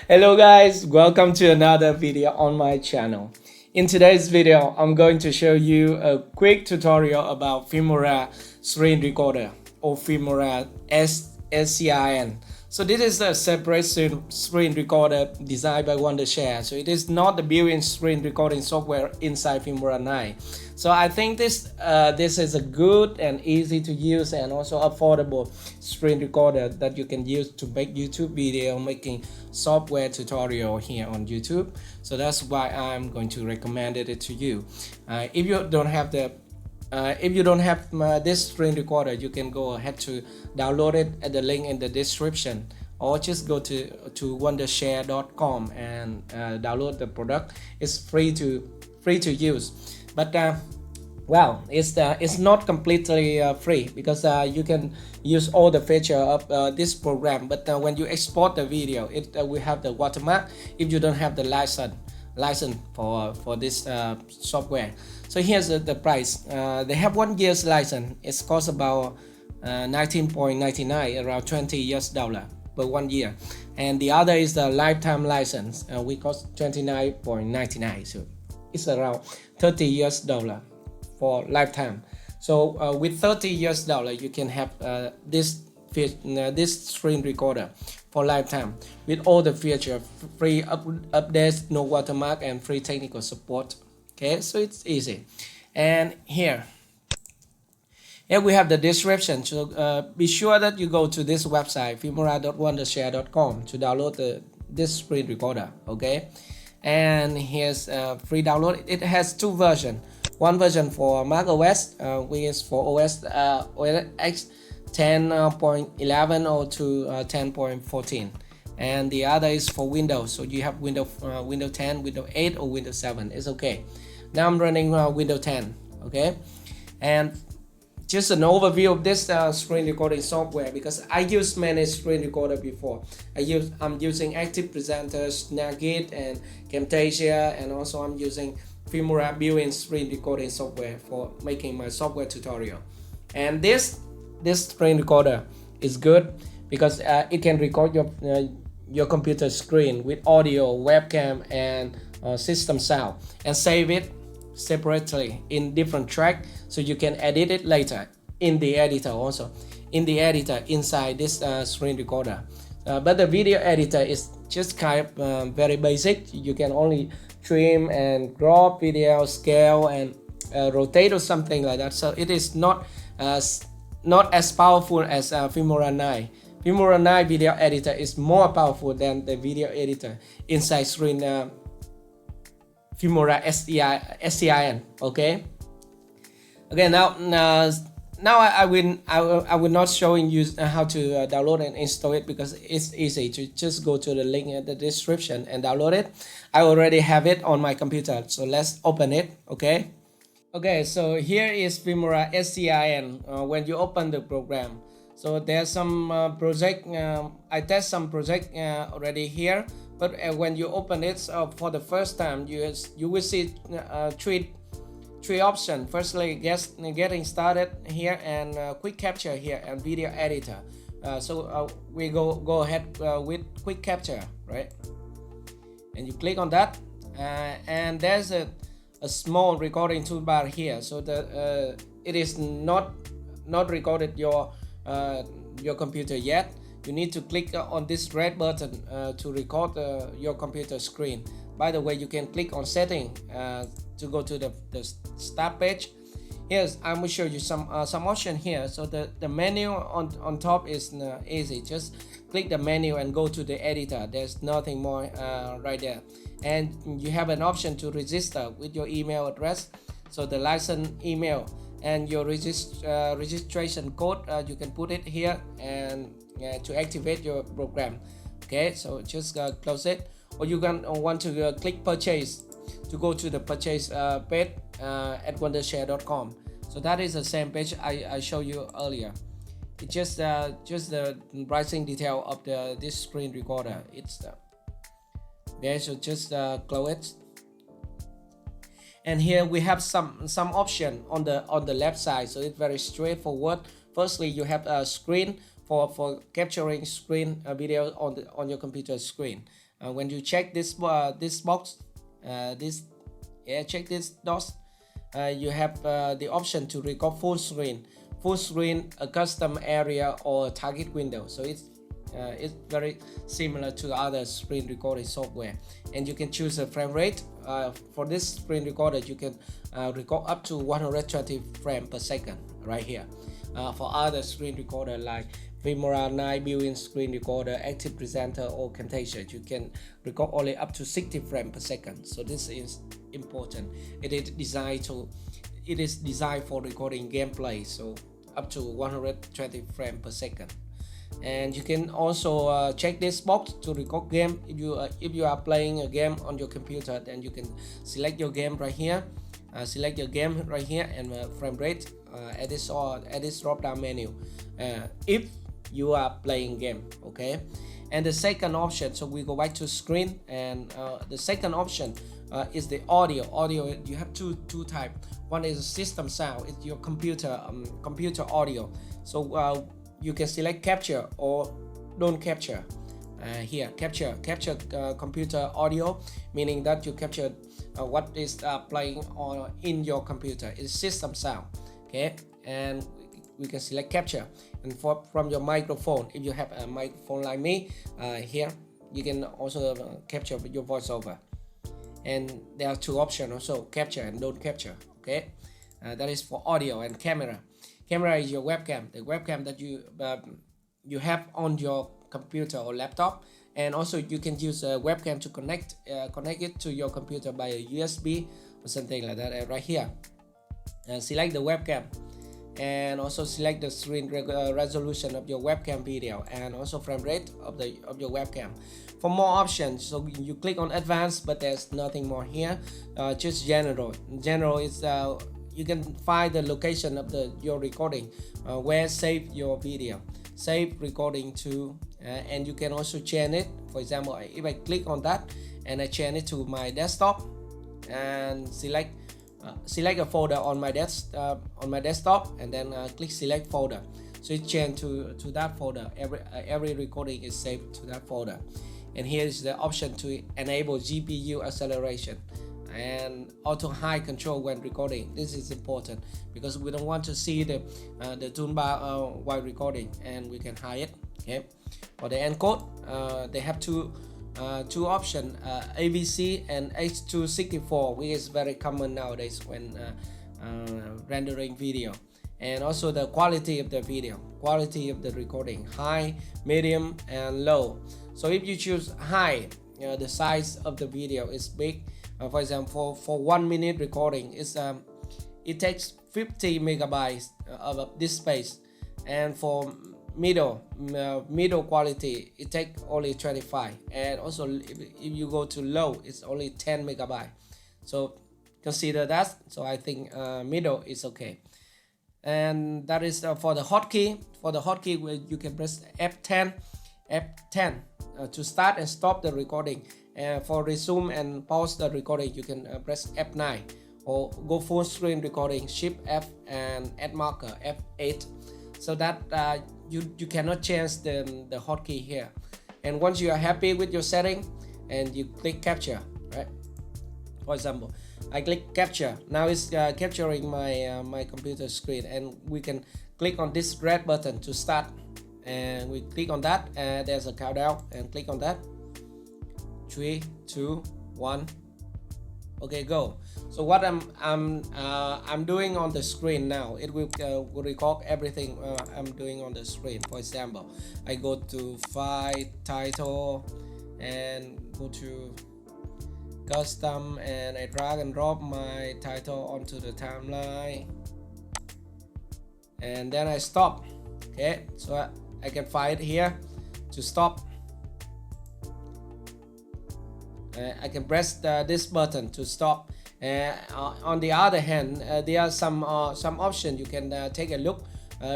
Hello guys, welcome to another video on my channel. In today's video, I'm going to show you a quick tutorial about Filmora Screen Recorder or Filmora Scrn. So this is a separate screen recorder designed by Wondershare. So it is not the built-in screen recording software inside Filmora 9. So I think this is a good and easy to use and also affordable screen recorder that you can use to make YouTube video making software tutorial here on YouTube. So that's why I'm going to recommend it to you. If you don't have this screen recorder, you can go ahead to download it at the link in the description, or just go to wondershare.com and download the product. It's free to use, but well, it's not completely free, because you can use all the feature of this program, but when you export the video, it will have the watermark if you don't have the license for this software. So here's the price. They have 1 year's license. It costs about 19.99, around $20 per 1 year, and the other is the lifetime license, which costs $29.99. So it's around $30 for lifetime. So with $30 you can have this screen recorder for lifetime with all the features, free updates, no watermark, and free technical support. Okay, so it's easy. And here we have the description. So be sure that you go to this website, filmora.wondershare.com, to download this screen recorder. Okay, and here's free download. It has 2 versions. One version for Mac OS, which is for OS X 10.11 or to 10.14, and the other is for Windows. So you have Windows 10, Windows 8, or Windows 7. It's okay. Now I'm running Windows 10. Okay, and just an overview of this screen recording software, because I used many screen recorder before. I'm using ActivePresenter, Jacky, and Camtasia, and also I'm using Filmora built-in screen recording software for making my software tutorial. And this screen recorder is good because it can record your computer screen with audio, webcam, and system sound, and save it separately in different track, so you can edit it later in the editor, also in the editor inside this screen recorder. But the video editor is just kind of very basic. You can only trim and crop video, scale, and rotate or something like that. So it is not as powerful as Filmora 9. Filmora 9 video editor is more powerful than the video editor inside screen Filmora Scrn. Okay. Now I will not showing you how to download and install it, because it's easy to just go to the link in the description and download it. I already have it on my computer, so let's open it. Okay, so here is Filmora Scrn. When you open the program, so there's some project. I test some project already here, but when you open it for the first time, you will see three options. Firstly, getting started here, and quick capture here, and video editor. So we go ahead with quick capture, right? And you click on that, and there's a small recording toolbar here. So it is not recorded your computer yet. You need to click on this red button to record your computer screen. By the way, you can click on setting to go to the start page. Here's I'm gonna show you some option here. So the menu on top is easy. Just click the menu and go to the editor. There's nothing more right there, and you have an option to register with your email address. So the license email and your registration code, you can put it here, and to activate your program. Okay, so just close it, or you can want to click purchase to go to the purchase page at wondershare.com. So that is the same page I showed you earlier. It's just the pricing detail of this screen recorder. It's okay, so just close it. And here we have some option on the left side, so it's very straightforward. Firstly, you have a screen for capturing screen video on your computer screen. When you check this box, check this dot, you have the option to record full screen, a custom area or target window. So it's very similar to other screen recording software, and you can choose a frame rate. For this screen recorder, you can record up to 120 frames per second right here. For other screen recorder like Filmora 9 built-in screen recorder, ActivePresenter or Camtasia, you can record only up to 60 frames per second. So this is important. It is designed for recording gameplay, so up to 120 frames per second. And you can also check this box to record game. If you are playing a game on your computer, then you can select your game right here. And frame rate at this drop down menu if you are playing game. Okay, and the second option, so we go back to screen, and the second option is the audio. You have two types. One is system sound, it's your computer audio. So you can select capture or don't capture. Here, capture computer audio, meaning that you capture what is playing in your computer. It's system sound. Okay, and we can select capture. And from your microphone, if you have a microphone like me, here you can also capture with your voiceover. And there are two options also, capture and don't capture. Okay, that is for audio. And camera is your webcam, the webcam that you have on your computer or laptop. And also you can use a webcam to connect it to your computer by a USB or something like that. Right here, and select the webcam, and also select the screen resolution of your webcam video, and also frame rate of your webcam. For more options, so you click on advanced, but there's nothing more here. Just general is you can find the location of your recording, where save your video, save recording to, and you can also change it. For example, if I click on that and I change it to my desktop, and select a folder on my desktop, and then click select folder, so it changed to that folder. Every recording is saved to that folder. And here is the option to enable GPU acceleration and auto high control when recording. This is important because we don't want to see the toolbar while recording, and we can hide it. Okay, for the encode, they have two options, AVC and H.264, which is very common nowadays when rendering video. And also the quality of the video, quality of the recording, high, medium, and low. So if you choose high, the size of the video is big. For example, for 1 minute recording, it takes 50 megabytes of this space, and for middle quality, it takes only 25. And also if you go to low, it's only 10 megabytes. So consider that. So I think middle is okay. And that is for the hotkey. For the hotkey, where you can press F10 to start and stop the recording. For resume and pause the recording, you can press F9, or go full screen recording, Shift F, and add marker F8. So that you cannot change the hotkey here. And once you are happy with your setting, and you click capture, right? For example, I click capture. Now it's capturing my computer screen, and we can click on this red button to start, and we click on that, and there's a countdown, and click on that. 3, 2, 1. Okay, go. So what I'm doing on the screen now, it will record everything I'm doing on the screen. For example, I go to File, Title, and go to Custom, and I drag and drop my title onto the timeline, and then I stop. Okay, so I can find it here to stop. I can press this button to stop. On the other hand, there are some options you can take a look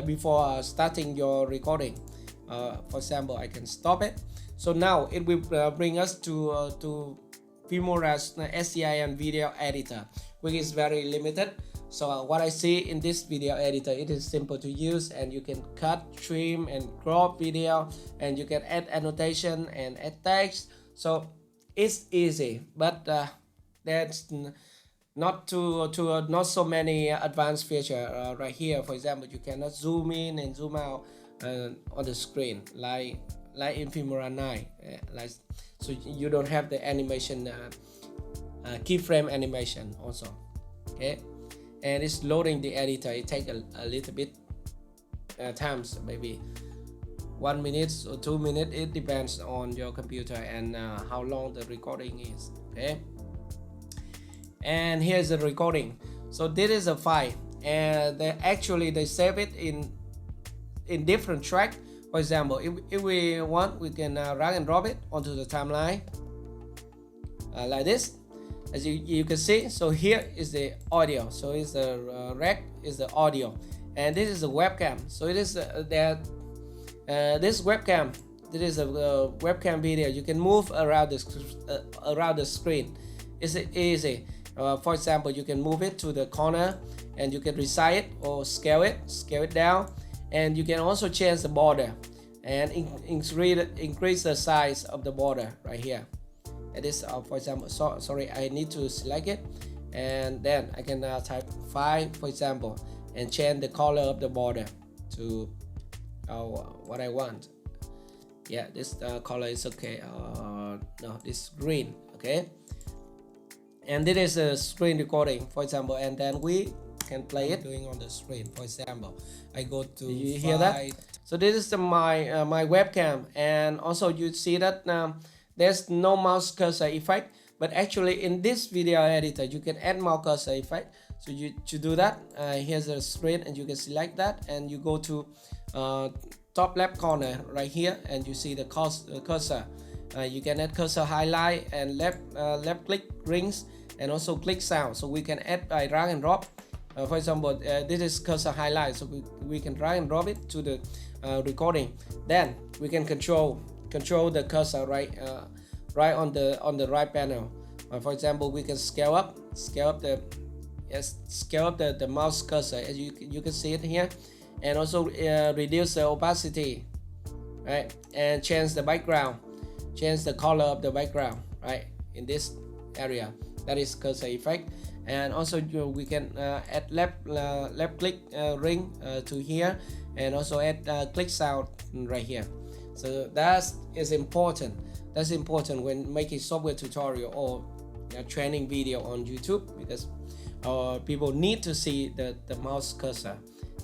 before starting your recording. For example, I can stop it. So now it will bring us to Filmora's SCIN video editor, which is very limited. So what I see in this video editor, it is simple to use, and you can cut, trim, and crop video, and you can add annotation and add text. So it's easy, but there's not so many advanced feature right here. For example, you cannot zoom in and zoom out on the screen like in Filmora 9, so you don't have the animation keyframe animation also. Okay, and it's loading the editor. It takes a little bit times, maybe 1 minute or 2 minutes. It depends on your computer and how long the recording is. Okay, and here's the recording. So this is a file, and they save it in different track. For example, if we want, we can drag and drop it onto the timeline like this, as you can see. So here is the audio, so it's the rec is the audio, and this is the webcam. So it is this webcam. This is a webcam video. You can move around the screen. It's easy. For example, you can move it to the corner, and you can resize it or scale it down, and you can also change the border and increase the size of the border right here. It is for example, sorry, I need to select it, and then I can type 5, for example, and change the color of the border to what I want. Yeah, this color is okay. No, this green. Okay, and this is a screen recording, for example, and then we can play it doing on the screen. For example, I go to you hear that? So this is my my webcam, and also you see that there's no mouse cursor effect, but actually in this video editor you can add mouse cursor effect. So to do that, here's the screen, and you can select that, and you go to top left corner right here, and you see the cursor. You can add cursor highlight and left click rings, and also click sound. So we can add by drag and drop. For example, this is cursor highlight, so we can drag and drop it to the recording. Then we can control the cursor right on the right panel. For example, we can scale up the mouse cursor, as you can see it here, and also reduce the opacity, right, and change the background, change the color of the background, right, in this area. That is cursor effect. And also we can add left click ring to here, and also add click sound right here. So that is important. That's important when making software tutorial or training video on YouTube, because people need to see the mouse cursor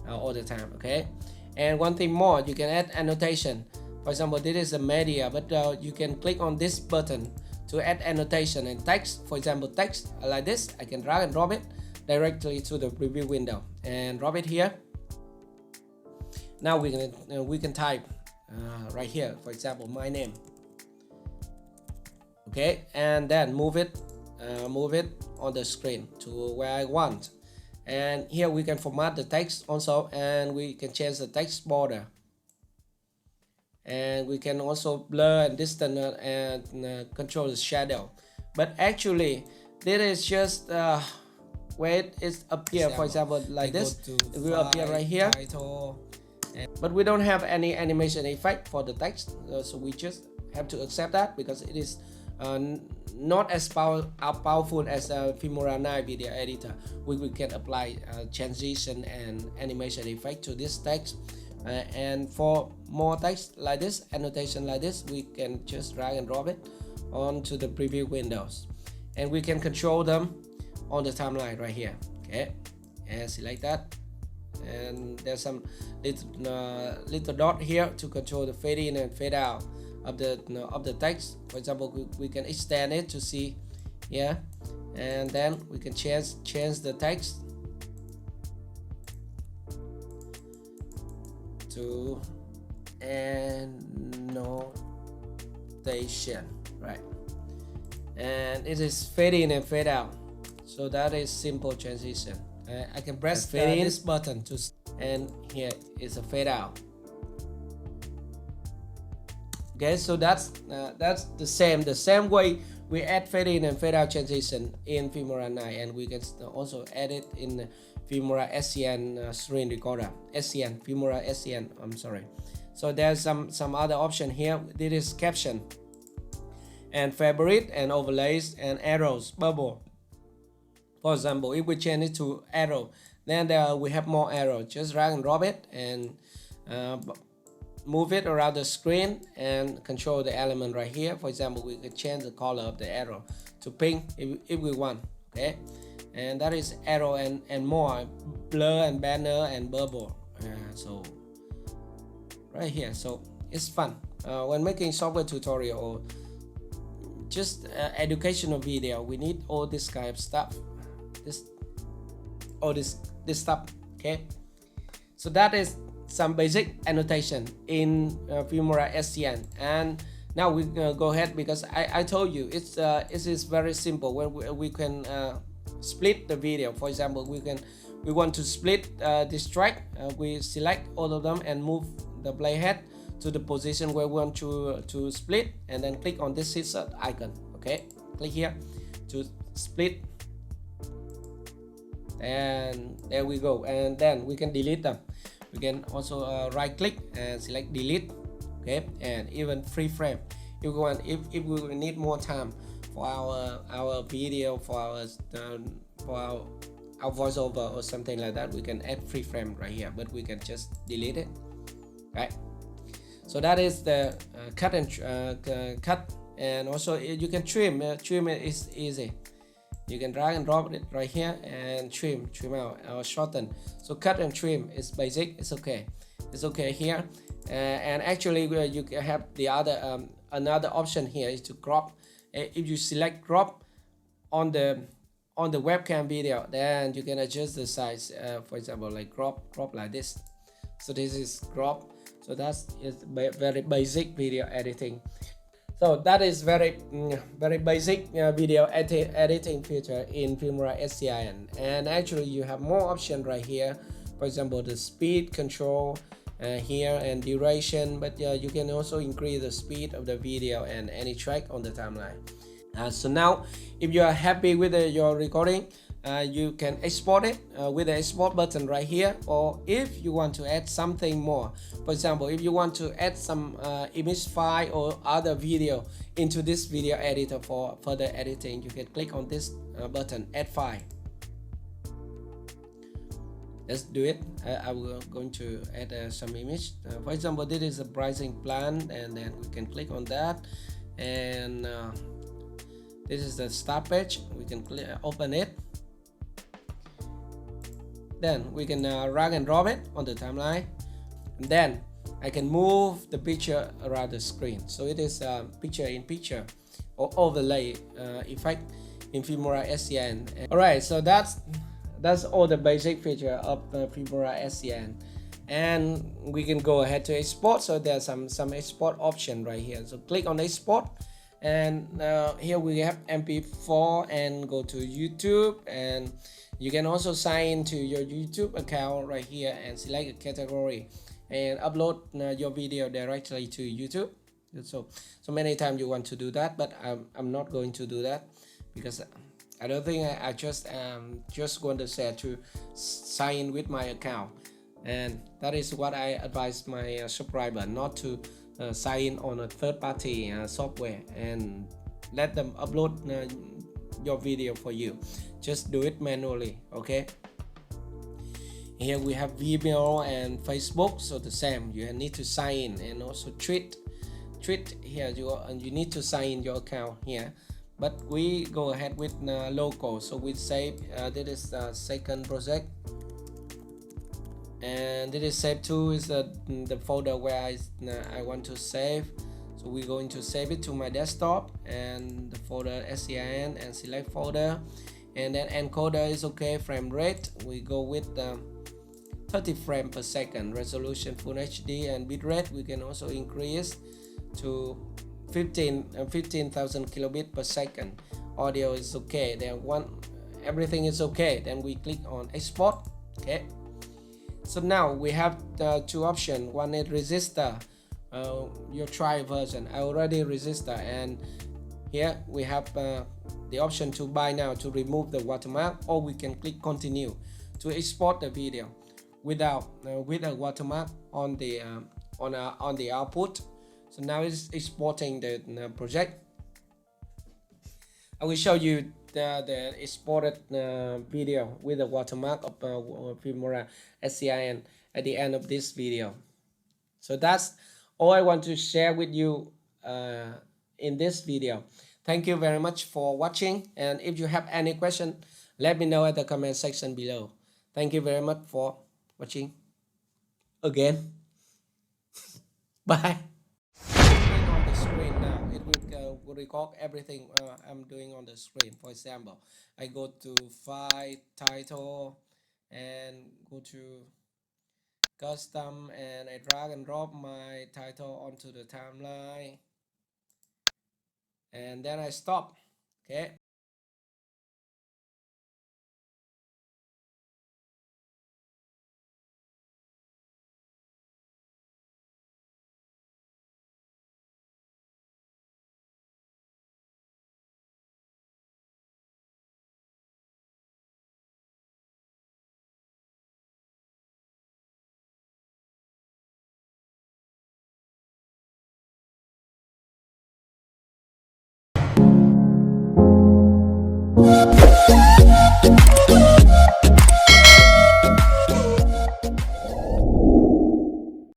all the time. Okay, and one thing more, you can add annotation. For example, this is a media, but you can click on this button to add annotation and text. For example, text like this, I can drag and drop it directly to the preview window and drop it here. Now we can type right here, for example, my name. Okay, and then move it on the screen to where I want. And here we can format the text also, and we can change the text border. And we can also blur and distance and control the shadow. But actually, this is just where it is appear. For example, like this, it will appear right here. But we don't have any animation effect for the text, so we just have to accept that, because it is not as powerful as a Filmora 9 video editor. We can apply transition and animation effect to this text. And for more text like this, annotation like this, we can just drag and drop it onto the preview windows, and we can control them on the timeline right here. Okay, and select that, and there's some little dot here to control the fade in and fade out of the text. For example, we can extend it to see here, and then we can change the text to annotation, right, and it is fade in and fade out. So that is simple transition. I can press fade in this button to, and here is a fade out. Okay, so that's the same way we add fade in and fade out transition in Filmora 9, and we can also add it in Filmora Scrn screen recorder. Filmora Scrn, I'm sorry. So there's some other option here. This is caption and favorite and overlays and arrows, bubble. For example, if we change it to arrow, then we have more arrow. Just drag and drop it and move it around the screen and control the element right here. For example, we could change the color of the arrow to pink if we want. Okay, and that is arrow and more, blur and banner and bubble. So right here, so it's fun when making software tutorial or just educational video. We need all this kind of stuff, all this stuff. Okay, so that is some basic annotation in Filmora Scrn. And now we go ahead, because I told you it is very simple when we can split the video. For example, we want to split this track. We select all of them and move the playhead to the position where we want to split, and then click on this scissor icon. Okay, click here to split, and there we go. And then we can delete them. We can also right click and select delete. Okay, and even free frame if we want. If we need more time for our video, for our voiceover or something like that, we can add free frame right here, but we can just delete it. Right, so that is the cut and also you can trim. Trim it is easy. You can drag and drop it right here and trim out or shorten. So cut and trim is basic. It's okay here. And actually you can have the other another option here is to crop. If you select crop on the webcam video, then you can adjust the size. For example, like crop like this. So this is crop. So that's very basic video editing. So that is very basic video editing feature in Filmora Scrn. And actually you have more options right here. For example, the speed control here and duration, but you can also increase the speed of the video and any track on the timeline. So now if you are happy with your recording, you can export it with the export button right here. Or if you want to add something more, for example, if you want to add some image file or other video into this video editor for further editing, you can click on this button, add file. Let's do it. I will going to add some image. For example, this is a pricing plan, and then we can click on that, and this is the start page. We can open it. Then we can drag and drop it on the timeline, and then I can move the picture around the screen. So it is picture in picture or overlay effect in Filmora Scrn. Alright, so that's all the basic feature of Filmora Scrn. And we can go ahead to export. So there's some export option right here. So click on export, and here we have MP4, and go to YouTube, and you can also sign into your YouTube account right here and select a category and upload your video directly to YouTube. So many times you want to do that, but I'm not going to do that, because I don't think I just going to say to sign in with my account. And that is what I advise my subscriber, not to sign in on a third-party software and let them upload your video for you. Just do it manually. Okay, here we have Vimeo and Facebook, so the same, you need to sign in. And also tweet here, you need to sign in your account here, but we go ahead with local. So we save this is the second project, and this is save to is the folder where I want to save. So we're going to save it to my desktop and the folder Scrn, and select folder, and then encoder is okay. Frame rate, we go with 30 frames per second. Resolution Full HD, and bitrate we can also increase to 15,000 kilobits per second. Audio is okay. Then everything is okay. Then we click on export. Okay. So now we have the two options. One is register your trial version. I already register, and here we have the option to buy now to remove the watermark, or we can click continue to export the video without with a watermark on the on the output. So now it's exporting the project. I will show you the exported video with the watermark of Filmora Scrn at the end of this video. So that's all I want to share with you in this video. Thank you very much for watching, and if you have any question, let me know at the comment section below. Thank you very much for watching again. Bye. On the screen now, it will record everything I'm doing on the screen. For example, I go to file, title, and go to custom, and I drag and drop my title onto the timeline, and then I stop. Okay.